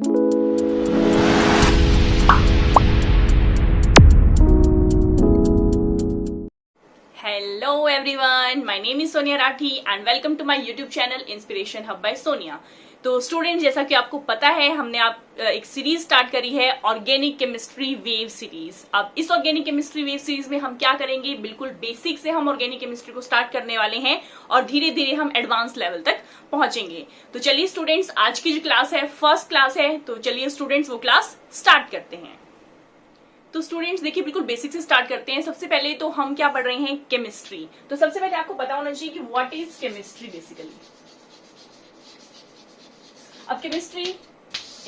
Hello everyone, my name is Sonia Rathi and welcome to my YouTube channel Inspiration Hub by Sonia। तो student, जैसा कि आपको पता है, हमने एक सीरीज स्टार्ट करी है ऑर्गेनिक केमिस्ट्री वेव सीरीज। अब इस ऑर्गेनिक केमिस्ट्री वेव सीरीज में हम क्या करेंगे, बिल्कुल बेसिक से हम ऑर्गेनिक केमिस्ट्री को स्टार्ट करने वाले हैं और धीरे धीरे हम एडवांस लेवल तक पहुंचेंगे। तो चलिए स्टूडेंट्स, आज की जो क्लास है फर्स्ट क्लास है, तो चलिए स्टूडेंट्स वो क्लास स्टार्ट करते हैं। तो स्टूडेंट्स देखिए, बिल्कुल बेसिक से स्टार्ट करते हैं। सबसे पहले तो हम क्या पढ़ रहे हैं, केमिस्ट्री। तो सबसे पहले आपको पता होना चाहिए कि व्हाट इज केमिस्ट्री बेसिकली। अब केमिस्ट्री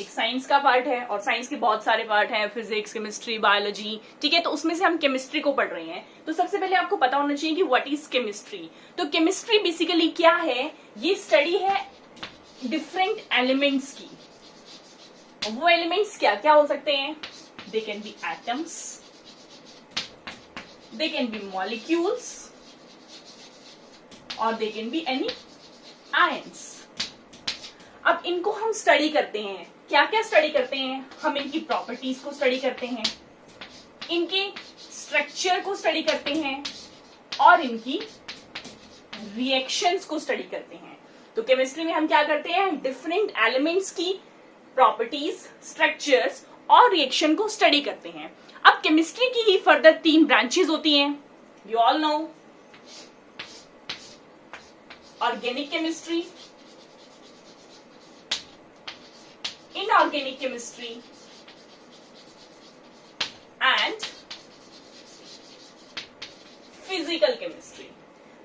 एक साइंस का पार्ट है और साइंस के बहुत सारे पार्ट हैं, फिजिक्स, केमिस्ट्री, बायोलॉजी, ठीक है। तो उसमें से हम केमिस्ट्री को पढ़ रहे हैं। तो सबसे पहले आपको पता होना चाहिए कि व्हाट इज केमिस्ट्री। तो केमिस्ट्री बेसिकली क्या है, ये स्टडी है डिफरेंट एलिमेंट्स की। वो एलिमेंट्स क्या क्या हो सकते हैं, they can be atoms, they can be molecules, or they can be any ions। अब इनको हम स्टडी करते हैं। क्या क्या स्टडी करते हैं, हम इनकी प्रॉपर्टीज को स्टडी करते हैं, इनके स्ट्रक्चर को स्टडी करते हैं और इनकी रिएक्शंस को स्टडी करते हैं। तो केमिस्ट्री में हम क्या करते हैं, डिफरेंट एलिमेंट्स की प्रॉपर्टीज, स्ट्रक्चर्स और रिएक्शन को स्टडी करते हैं। अब केमिस्ट्री की ही फर्दर 3 ब्रांचेस होती हैं। You all know, organic chemistry, inorganic chemistry and physical chemistry.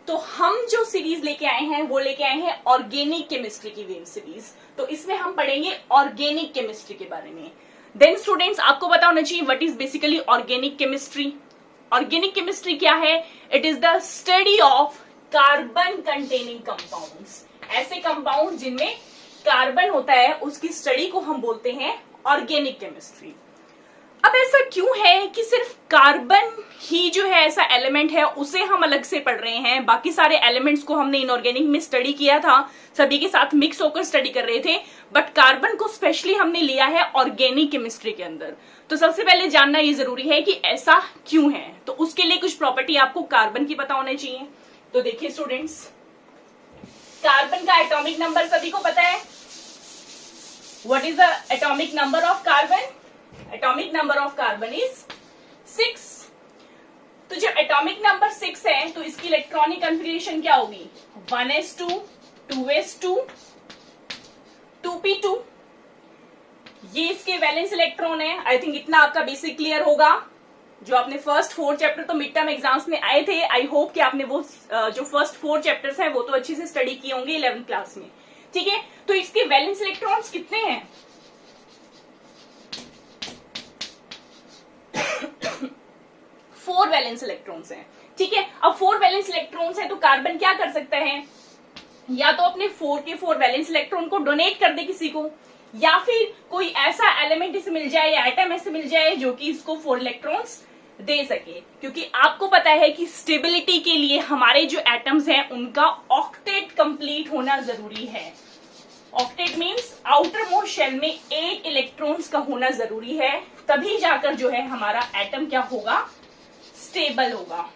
तो हम जो सीरीज लेके आए हैं वो लेके आए हैं ऑर्गेनिक केमिस्ट्री की वेव सीरीज। तो इसमें हम पढ़ेंगे ऑर्गेनिक केमिस्ट्री के बारे में। देन स्टूडेंट्स, आपको पता होना चाहिए what is basically organic chemistry. Organic chemistry क्या है, it is the study of carbon containing compounds. ऐसे कंपाउंड जिनमें कार्बन होता है, उसकी स्टडी को हम बोलते हैं ऑर्गेनिक केमिस्ट्री। अब ऐसा क्यों है कि सिर्फ कार्बन ही जो है ऐसा एलिमेंट है, उसे हम अलग से पढ़ रहे हैं। बाकी सारे एलिमेंट्स को हमने इनऑर्गेनिक में स्टडी किया था, सभी के साथ मिक्स होकर स्टडी कर रहे थे, बट कार्बन को स्पेशली हमने लिया है ऑर्गेनिक केमिस्ट्री के अंदर। तो सबसे पहले जानना ये जरूरी है कि ऐसा क्यों है। तो उसके लिए कुछ प्रॉपर्टी आपको कार्बन की पता होनी चाहिए। तो देखिए स्टूडेंट्स, कार्बन का एटॉमिक नंबर सभी को पता है। What is the atomic number of carbon? Atomic number of carbon is 6। तो जब एटॉमिक नंबर 6 है तो इसकी इलेक्ट्रॉनिक कॉन्फ़िगरेशन क्या होगी, 1s2, 2s2, 2p2। ये इसके वैलेंस इलेक्ट्रॉन है। आई थिंक इतना आपका बेसिक क्लियर होगा। जो आपने फर्स्ट 4 चैप्टर तो मिड टर्म एग्जाम्स में आए थे, आई होप कि आपने वो जो फर्स्ट 4 चैप्टर्स हैं वो तो अच्छे से स्टडी किए होंगे 11th क्लास में, ठीक है। तो इसके वैलेंस इलेक्ट्रॉन्स कितने हैं, 4 वैलेंस इलेक्ट्रॉन्स हैं, ठीक है। अब 4 वैलेंस इलेक्ट्रॉन्स हैं तो कार्बन क्या कर सकता है, या तो अपने 4 के 4 वैलेंस इलेक्ट्रॉन को डोनेट कर दे किसी को, या फिर कोई ऐसा एलिमेंट इसे मिल जाए या एटम ऐसे मिल जाए जो कि इसको 4 इलेक्ट्रॉन्स दे सके। क्योंकि आपको पता है कि स्टेबिलिटी के लिए हमारे जो एटम्स हैं उनका ऑक्टेट कंप्लीट होना जरूरी है। Octet means outermost shell में 8 इलेक्ट्रॉन्स का होना जरूरी है, तभी जाकर जो है हमारा एटम क्या होगा, स्टेबल होगा।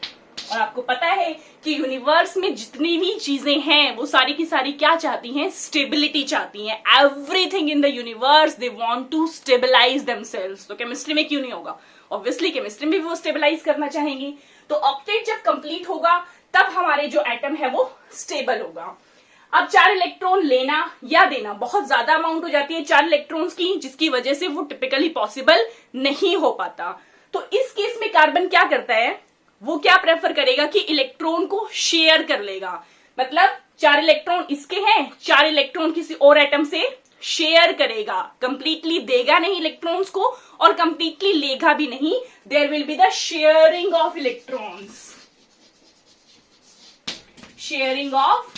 और आपको पता है कि यूनिवर्स में जितनी भी चीजें हैं वो सारी की सारी क्या चाहती हैं, स्टेबिलिटी चाहती हैं। Everything in the universe they want to stabilize themselves. तो केमिस्ट्री में क्यों नहीं होगा, ऑब्वियसली केमिस्ट्री में भी वो स्टेबलाइज करना चाहेंगी। तो ऑक्टेट जब कंप्लीट होगा तब हमारे जो एटम है वो स्टेबल होगा। अब 4 इलेक्ट्रॉन लेना या देना बहुत ज्यादा अमाउंट हो जाती है 4 इलेक्ट्रॉन्स की, जिसकी वजह से वो टिपिकली पॉसिबल नहीं हो पाता। तो इस केस में कार्बन क्या करता है, वो क्या प्रेफर करेगा कि इलेक्ट्रॉन को शेयर कर लेगा। मतलब 4 इलेक्ट्रॉन इसके हैं, 4 इलेक्ट्रॉन किसी और एटम से शेयर करेगा। कंप्लीटली देगा नहीं इलेक्ट्रॉन्स को और कंप्लीटली लेगा भी नहीं। There will be the sharing of electrons, sharing of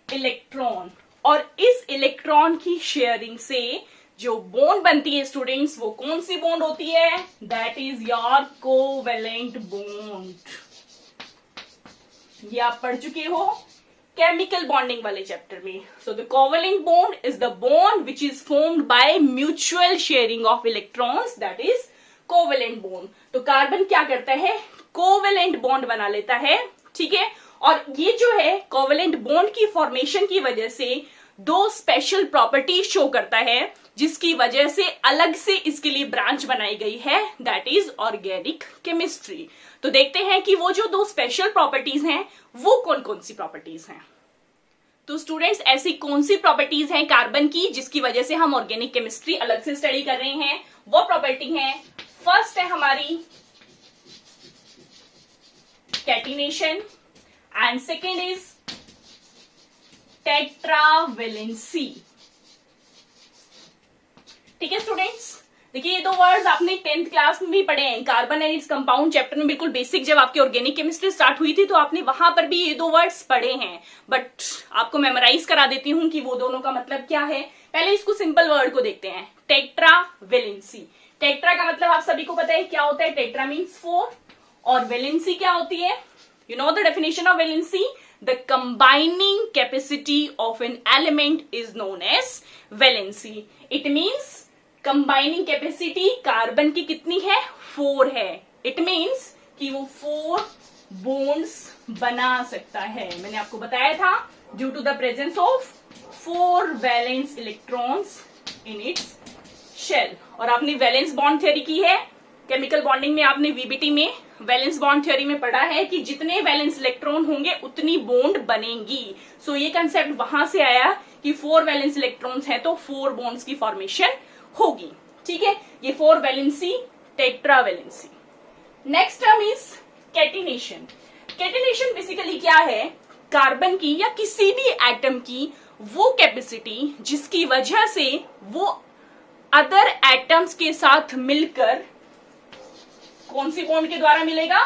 electron. और इस इलेक्ट्रॉन की शेयरिंग से जो बॉन्ड बनती है स्टूडेंट्स, वो कौन सी बॉन्ड होती है, that is your covalent bond. ये आप पढ़ चुके हो केमिकल बॉन्डिंग वाले चैप्टर में। So the covalent bond is the bond which is formed by mutual sharing of electrons, that is covalent bond. तो कार्बन क्या करता है, कोवेलेंट बॉन्ड बना लेता है, ठीक है। और ये जो है कोवेलेंट बॉन्ड की फॉर्मेशन की वजह से दो स्पेशल प्रॉपर्टीज शो करता है, जिसकी वजह से अलग से इसके लिए ब्रांच बनाई गई है, दैट इज ऑर्गेनिक केमिस्ट्री। तो देखते हैं कि वो जो दो स्पेशल प्रॉपर्टीज हैं वो कौन कौन सी प्रॉपर्टीज हैं। तो स्टूडेंट्स, ऐसी कौन सी प्रॉपर्टीज हैं कार्बन की जिसकी वजह से हम ऑर्गेनिक केमिस्ट्री अलग से स्टडी कर रहे हैं। वो प्रॉपर्टी है, फर्स्ट है हमारी catenation and second is tetravalency. ठीक है स्टूडेंट्स, देखिए ये दो वर्ड्स आपने 10th क्लास में भी पढ़े हैं, carbon and its compound chapter में, बिल्कुल बेसिक जब आपकी ऑर्गेनिक केमिस्ट्री स्टार्ट हुई थी तो आपने वहां पर भी ये दो वर्ड्स पढ़े हैं। बट आपको मेमोराइज करा देती हूं कि वो दोनों का मतलब क्या है। पहले इसको सिंपल वर्ड को देखते हैं, टेट्रावेलेंसी। टेट्रा का मतलब आप सभी को पता है क्या होता है, टेट्रा मीन्स 4, और वेलेंसी क्या होती है, you know the definition of valency, the combining capacity of an element is known as valency. It means combining capacity carbon की कितनी है, 4 है। It means कि वो 4 bonds बना सकता है। मैंने आपको बताया था due to the presence of 4 valence electrons in its shell। और आपने वैलेंस बॉन्ड थ्योरी की है, केमिकल बॉन्डिंग में आपने वीबीटी में वैलेंस बॉन्ड थ्योरी में पढ़ा है कि जितने वैलेंस इलेक्ट्रॉन होंगे उतनी बॉन्ड बनेंगी। सो ये कंसेप्ट वहां से आया कि 4 वैलेंस इलेक्ट्रॉन्स हैं तो 4 बॉन्ड्स की फॉर्मेशन होगी, ठीक है। ये 4 valency, tetravalency. Next term is catenation. Catenation basically क्या है, कार्बन की या किसी भी एटम की वो कैपेसिटी जिसकी वजह से वो अदर एटम्स के साथ मिलकर, कौन सी बॉन्ड के द्वारा मिलेगा,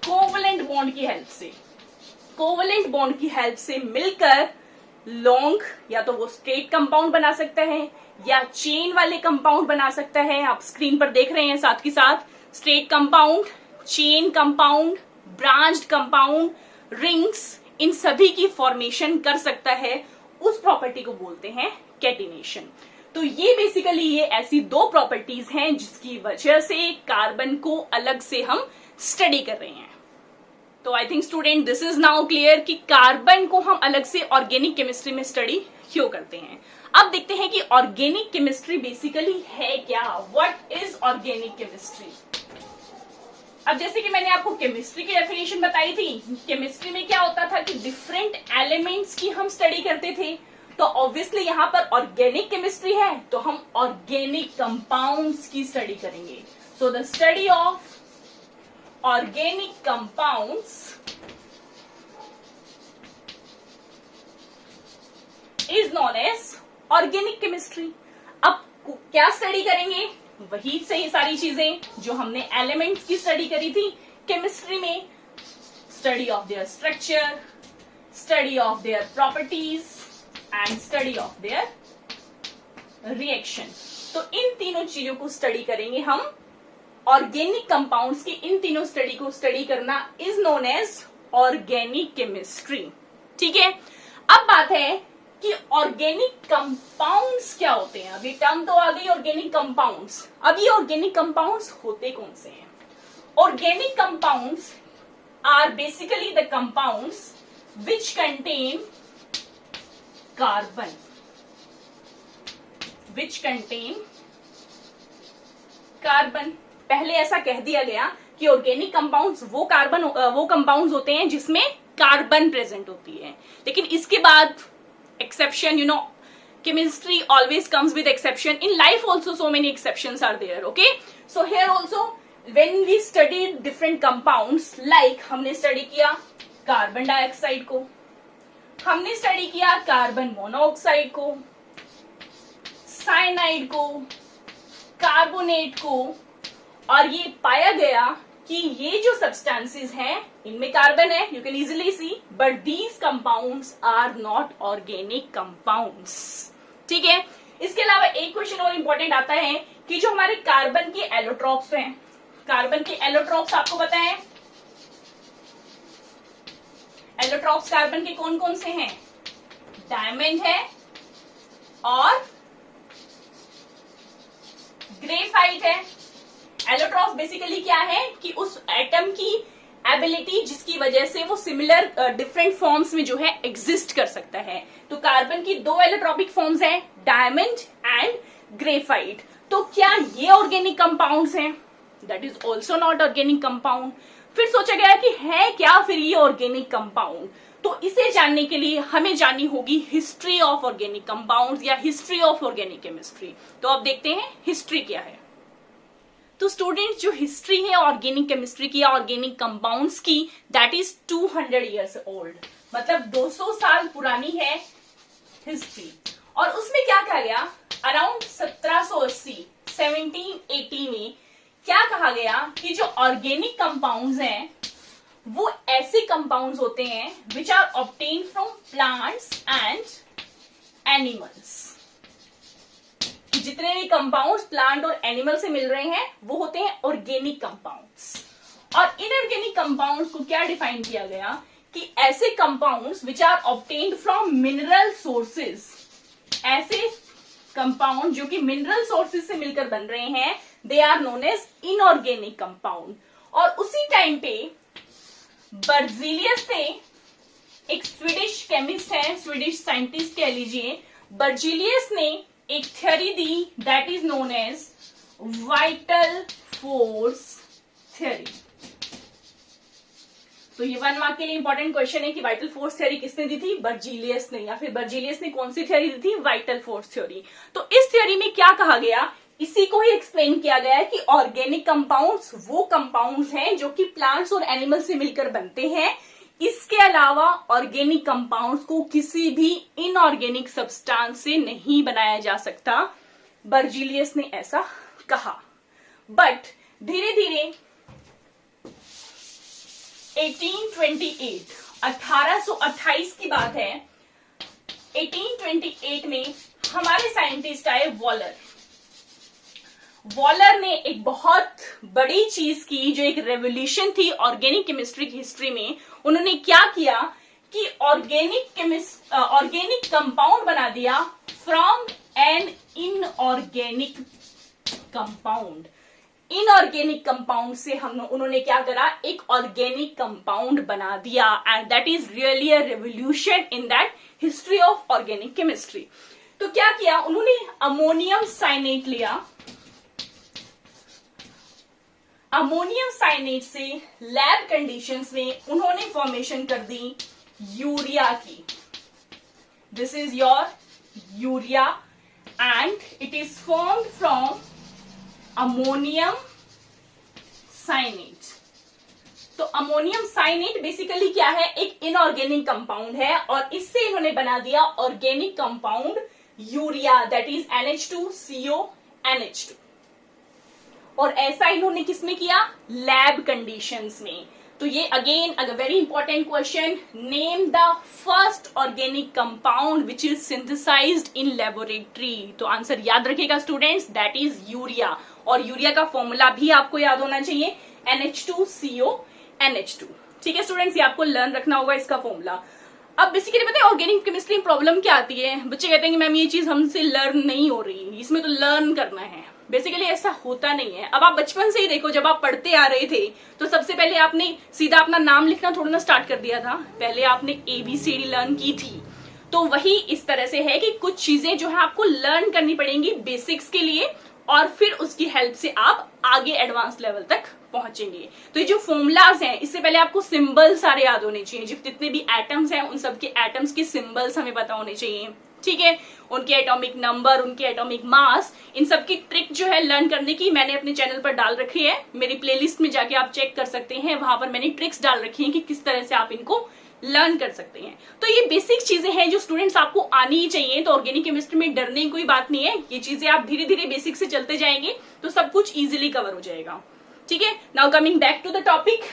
कोवेलेंट बॉन्ड की हेल्प से, कोवेलेंट बॉन्ड की हेल्प से मिलकर लॉन्ग या तो वो स्ट्रेट कंपाउंड बना सकता है या चेन वाले कंपाउंड बना सकता है। आप स्क्रीन पर देख रहे हैं साथ के साथ straight compound, chain compound, branched compound, rings, इन सभी की फॉर्मेशन कर सकता है। उस प्रॉपर्टी को बोलते हैं कैटिनेशन। तो ये बेसिकली ये ऐसी दो प्रॉपर्टीज हैं जिसकी वजह से कार्बन को अलग से हम स्टडी कर रहे हैं। तो I think student this is now clear कि कार्बन को हम अलग से ऑर्गेनिक केमिस्ट्री में स्टडी क्यों करते हैं। अब देखते हैं कि ऑर्गेनिक केमिस्ट्री बेसिकली है क्या, व्हाट इज ऑर्गेनिक केमिस्ट्री। अब जैसे कि मैंने आपको केमिस्ट्री की डेफिनेशन बताई थी, केमिस्ट्री में क्या होता था कि डिफरेंट एलिमेंट्स की हम स्टडी करते थे। तो ऑब्वियसली यहां पर ऑर्गेनिक केमिस्ट्री है तो हम ऑर्गेनिक कंपाउंड्स की स्टडी करेंगे। So the study of organic compounds is known as organic chemistry. अब क्या स्टडी करेंगे, वही सही सारी चीजें जो हमने एलिमेंट्स की स्टडी करी थी केमिस्ट्री में, study of their structure, study of their properties and study of their reaction. तो इन तीनों चीजों को स्टडी करेंगे हम। ऑर्गेनिक कंपाउंड्स की इन तीनों स्टडी को स्टडी करना is known as organic chemistry, ठीक है। अब बात है कि ऑर्गेनिक कंपाउंड्स क्या होते हैं। अभी टर्म तो आ गई ऑर्गेनिक कंपाउंड्स। अब ये ऑर्गेनिक कंपाउंड्स होते कौन से हैं। Organic compounds are basically the compounds which contain carbon, which contain carbon. पहले ऐसा कह दिया गया कि ऑर्गेनिक कंपाउंड्स वो कंपाउंड्स होते हैं जिसमें कार्बन प्रेजेंट होती है, लेकिन इसके बाद exception, you know chemistry always comes with exception. In life also so many exceptions are there, okay? So here also when we studied different compounds, like हमने स्टडी किया कार्बन डाइऑक्साइड को, हमने study किया कार्बन मोनोऑक्साइड को, cyanide को, carbonate को, और ये पाया गया कि ये जो सब्सटेंसेस हैं इनमें कार्बन है, you can easily see, but these compounds are not organic compounds, ठीक है। इसके अलावा एक क्वेश्चन और इंपॉर्टेंट आता है कि जो हमारे कार्बन के एलोट्रॉप्स हैं, कार्बन के एलोट्रॉप्स आपको पता है एलोट्रॉप्स कार्बन के कौन कौन से हैं? डायमंड है और ग्रेफाइट है। एलोट्रॉप्स बेसिकली क्या है कि उस एटम की एबिलिटी जिसकी वजह से वो सिमिलर डिफरेंट फॉर्म्स में जो है एग्जिस्ट कर सकता है। तो कार्बन की दो एलोट्रॉपिक फॉर्म्स हैं, डायमंड एंड ग्रेफाइट। तो क्या ये ऑर्गेनिक कंपाउंड्स हैं? That is also not organic compound. फिर सोचा गया कि है क्या फिर ये ऑर्गेनिक कंपाउंड? तो इसे जानने के लिए हमें जाननी होगी हिस्ट्री ऑफ ऑर्गेनिक कंपाउंड्स या हिस्ट्री ऑफ ऑर्गेनिक केमिस्ट्री। तो अब देखते हैं हिस्ट्री क्या है। तो स्टूडेंट्स, जो हिस्ट्री है ऑर्गेनिक केमिस्ट्री की या ऑर्गेनिक कंपाउंड्स की, दैट इज 200 ईयर्स ओल्ड, मतलब 200 साल पुरानी है हिस्ट्री। और उसमें क्या कहा गया, अराउंड 1780 में क्या कहा गया कि जो ऑर्गेनिक कंपाउंड्स हैं वो ऐसे कंपाउंड्स होते हैं which are obtain from plants and animals. जितने भी कंपाउंड्स प्लांट और एनिमल से मिल रहे हैं वो होते हैं ऑर्गेनिक कंपाउंड्स। और इनऑर्गेनिक कंपाउंड्स को क्या डिफाइन किया गया कि ऐसे compounds which are obtained from mineral sources, ऐसे कंपाउंड जो कि मिनरल सोर्सेज से मिलकर बन रहे हैं, they are known as inorganic compound. और उसी टाइम पे बर्जीलियस ने, एक स्वीडिश केमिस्ट है, स्वीडिश साइंटिस्ट कह लीजिए, बर्जीलियस ने एक थ्योरी दी that is known as vital force theory. तो ये 1 मार्क के लिए इंपॉर्टेंट क्वेश्चन है कि वाइटल फोर्स थ्योरी किसने दी थी? बर्जीलियस ने। या फिर बर्जीलियस ने कौन सी थ्योरी दी थी? Vital force theory. तो इस थ्योरी में क्या कहा गया, इसी को ही एक्सप्लेन किया गया है कि ऑर्गेनिक कंपाउंड्स वो कंपाउंड्स हैं जो कि प्लांट्स और एनिमल से मिलकर बनते हैं। इसके अलावा ऑर्गेनिक कंपाउंड्स को किसी भी इनऑर्गेनिक सब्सटेंस से नहीं बनाया जा सकता। बर्जीलियस ने ऐसा कहा। बट धीरे धीरे 1828 की बात है, 1828 में हमारे साइंटिस्ट आए वॉलर। वॉलर ने एक बहुत बड़ी चीज की, जो एक रेवोल्यूशन थी ऑर्गेनिक केमिस्ट्री की हिस्ट्री में। उन्होंने क्या किया कि ऑर्गेनिक कंपाउंड बना दिया from an inorganic compound. Inorganic compound से उन्होंने क्या करा, एक ऑर्गेनिक कंपाउंड बना दिया। And that is really a revolution in that history of organic chemistry. तो क्या किया उन्होंने, अमोनियम साइनेट लिया। अमोनियम साइनेट से लैब कंडीशंस में उन्होंने फॉर्मेशन कर दी यूरिया की। This is your urea and it is formed from ammonium cyanate. तो अमोनियम साइनेट बेसिकली क्या है, एक इनऑर्गेनिक कंपाउंड है और इससे इन्होंने बना दिया organic compound urea, that is NH2CO NH2। और ऐसा इन्होंने किसमें किया, लैब कंडीशंस में। तो ये again a very important question, name the first organic compound which is synthesized in laboratory. तो आंसर याद रखिएगा स्टूडेंट्स, दैट इज यूरिया। और यूरिया का फॉर्मूला भी आपको याद होना चाहिए, NH2CO NH2। ठीक है स्टूडेंट्स, ये आपको लर्न रखना होगा इसका फॉर्मूला। अब बेसिकली पता है ऑर्गेनिक केमिस्ट्री में प्रॉब्लम क्या आती है, बच्चे कहते हैं कि मैम ये चीज हमसे लर्न नहीं हो रही, इसमें तो लर्न करना है। बेसिकली ऐसा होता नहीं है। अब आप बचपन से ही देखो, जब आप पढ़ते आ रहे थे तो सबसे पहले आपने सीधा अपना नाम लिखना थोड़ा ना स्टार्ट कर दिया था, पहले आपने ABCD लर्न की थी। तो वही इस तरह से है कि कुछ चीजें जो है आपको लर्न करनी पड़ेंगी बेसिक्स के लिए, और फिर उसकी हेल्प से आप आगे एडवांस लेवल तक पहुंचेंगे। तो ये जो फॉर्मूलाज हैं, इससे पहले आपको सिंबल सारे याद होने चाहिए। जितने भी एटम्स हैं उन सबके एटम्स के सिंबल्स हमें पता होने चाहिए। ठीक है, उनके एटॉमिक नंबर, उनके एटॉमिक मास, इन सब की ट्रिक जो है लर्न करने की मैंने अपने चैनल पर डाल रखी है। मेरी प्लेलिस्ट में जाके आप चेक कर सकते हैं, वहां पर मैंने ट्रिक्स डाल रखी हैं कि किस तरह से आप इनको लर्न कर सकते हैं। तो ये बेसिक चीजें हैं जो स्टूडेंट्स आपको आनी ही चाहिए। तो ऑर्गेनिक केमिस्ट्री में डरने की कोई बात नहीं है, ये चीजें आप धीरे धीरे बेसिक से चलते जाएंगे तो सब कुछ इजिली कवर हो जाएगा। ठीक है, now coming back to the topic,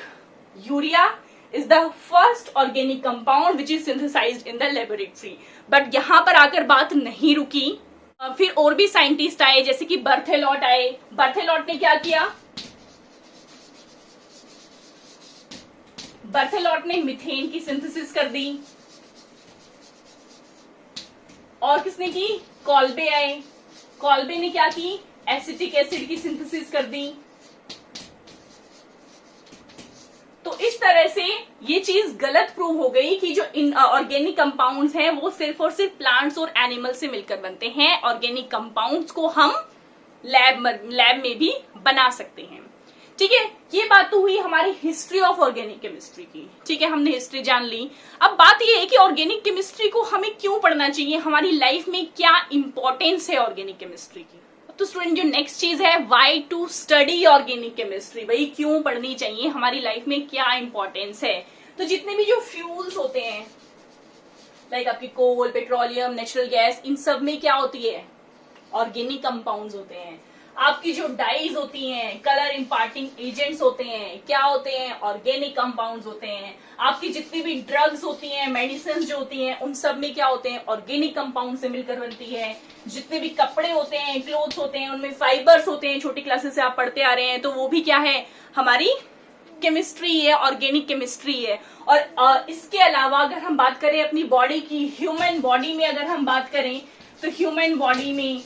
urea is the first organic compound which is synthesized in the laboratory। But यहां पर आकर बात नहीं रुकी, फिर और भी साइंटिस्ट आए, जैसे कि बर्थेलॉट आए। बर्थेलॉट ने क्या किया, बर्थेलॉट ने मीथेन की सिंथेसिस कर दी। और किसने की? कॉल्बे आए। कॉल्बे ने क्या की? एसिटिक एसिड की सिंथेसिस कर दी। तो इस तरह से ये चीज गलत प्रूव हो गई कि जो ऑर्गेनिक कंपाउंड्स हैं वो सिर्फ और सिर्फ प्लांट्स और एनिमल से मिलकर बनते हैं। ऑर्गेनिक कंपाउंड्स को हम लैब में भी बना सकते हैं। ठीक है, ये बात तो हुई हमारी हिस्ट्री ऑफ ऑर्गेनिक केमिस्ट्री की। ठीक है, हमने हिस्ट्री जान ली। अब बात ये है कि ऑर्गेनिक केमिस्ट्री को हमें क्यों पढ़ना चाहिए, हमारी लाइफ में क्या इंपॉर्टेंस है ऑर्गेनिक केमिस्ट्री की। तो स्टूडेंट जो नेक्स्ट चीज है, why to study organic chemistry, भाई क्यों पढ़नी चाहिए, हमारी लाइफ में क्या इंपॉर्टेंस है। तो जितने भी जो फ्यूल्स होते हैं, लाइक आपकी कोल, पेट्रोलियम, नेचुरल गैस, इन सब में क्या होती है? ऑर्गेनिक कंपाउंड्स होते हैं। आपकी जो डाइज होती हैं, कलर इंपार्टिंग एजेंट्स होते हैं, क्या होते हैं? ऑर्गेनिक कंपाउंड्स होते हैं। आपकी जितनी भी ड्रग्स होती हैं, मेडिसिन जो होती हैं, उन सब में क्या होते हैं? ऑर्गेनिक कंपाउंड से मिलकर बनती है। जितने भी कपड़े होते हैं, क्लोथ्स होते हैं, उनमें फाइबर्स होते हैं, छोटी क्लासेस से आप पढ़ते आ रहे हैं, तो वो भी क्या है? हमारी केमिस्ट्री है, ऑर्गेनिक केमिस्ट्री है। और इसके अलावा अगर हम बात करें अपनी बॉडी की, ह्यूमन बॉडी में अगर हम बात करें, तो ह्यूमन बॉडी में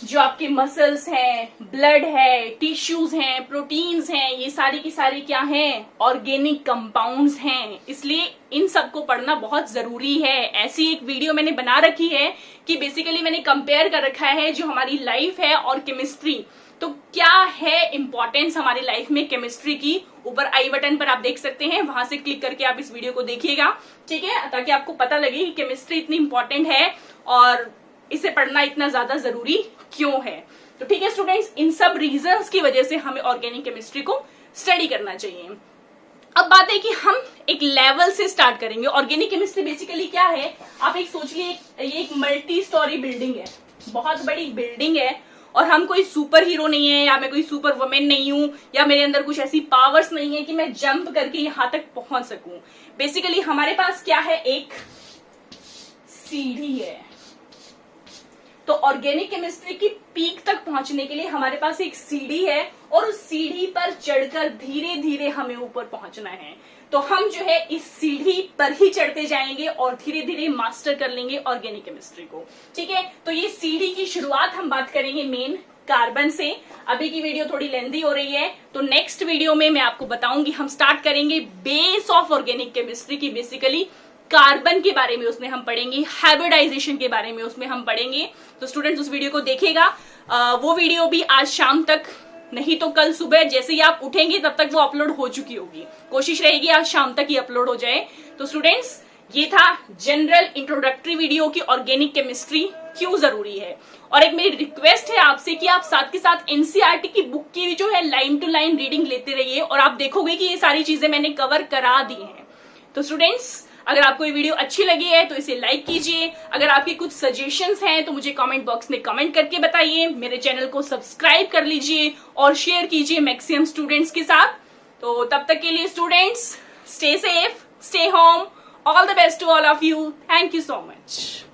जो आपके मसल्स हैं, ब्लड है, टिश्यूज हैं, प्रोटीन्स हैं, ये सारी की सारी क्या हैं? ऑर्गेनिक कंपाउंड्स हैं। इसलिए इन सबको पढ़ना बहुत जरूरी है। ऐसी एक वीडियो मैंने बना रखी है कि बेसिकली मैंने कंपेयर कर रखा है जो हमारी लाइफ है और केमिस्ट्री, तो क्या है इंपॉर्टेंस हमारी लाइफ में केमिस्ट्री की। ऊपर आई बटन पर आप देख सकते हैं, वहां से क्लिक करके आप इस वीडियो को देखिएगा। ठीक है, ताकि आपको पता लगे कि केमिस्ट्री इतनी इंपॉर्टेंट है और इसे पढ़ना इतना ज्यादा जरूरी क्यों है। तो ठीक है स्टूडेंट्स, इन सब रीजंस की वजह से हमें ऑर्गेनिक केमिस्ट्री को स्टडी करना चाहिए। अब बात है कि हम एक लेवल से स्टार्ट करेंगे। ऑर्गेनिक केमिस्ट्री बेसिकली क्या है, आप एक सोचिए, ये एक मल्टी स्टोरी बिल्डिंग है, बहुत बड़ी बिल्डिंग है, और हम कोई सुपर हीरो नहीं है, या मैं कोई सुपर वुमेन नहीं हूं, या मेरे अंदर कुछ ऐसी पावर्स नहीं है कि मैं जंप करके यहां तक पहुंच सकूं। बेसिकली हमारे पास क्या है? एक सीढ़ी है। तो ऑर्गेनिक केमिस्ट्री की पीक तक पहुंचने के लिए हमारे पास एक सीढ़ी है, और उस सीढ़ी पर चढ़कर धीरे धीरे हमें ऊपर पहुंचना है। तो हम जो है इस सीढ़ी पर ही चढ़ते जाएंगे और धीरे धीरे मास्टर कर लेंगे ऑर्गेनिक केमिस्ट्री को। ठीक है, तो ये सीढ़ी की शुरुआत हम बात करेंगे मेन कार्बन से। अभी की वीडियो थोड़ी लेंथी हो रही है, तो नेक्स्ट वीडियो में मैं आपको बताऊंगी, हम स्टार्ट करेंगे बेस ऑफ ऑर्गेनिक केमिस्ट्री की, बेसिकली कार्बन के बारे में उसमें हम पढ़ेंगे, हाइब्रिडाइजेशन के बारे में उसमें हम पढ़ेंगे। तो स्टूडेंट्स उस वीडियो को देखिएगा। वो वीडियो भी आज शाम तक, नहीं तो कल सुबह जैसे ही आप उठेंगे तब तक वो अपलोड हो चुकी होगी। कोशिश रहेगी आज शाम तक ही अपलोड हो जाए। तो स्टूडेंट्स, ये था जनरल इंट्रोडक्टरी वीडियो की ऑर्गेनिक केमिस्ट्री क्यों जरूरी है। और एक मेरी रिक्वेस्ट है आपसे कि आप साथ के साथ एनसीईआरटी की बुक की जो है लाइन टू लाइन रीडिंग लेते रहिए, और आप देखोगे कि ये सारी चीजें मैंने कवर करा दी हैं। तो स्टूडेंट्स, अगर आपको ये वीडियो अच्छी लगी है तो इसे लाइक कीजिए। अगर आपके कुछ सजेशंस हैं तो मुझे कमेंट बॉक्स में कमेंट करके बताइए। मेरे चैनल को सब्सक्राइब कर लीजिए और शेयर कीजिए मैक्सिमम स्टूडेंट्स के साथ। तो तब तक के लिए students, stay safe, stay home, all the best to all of you. Thank you so much.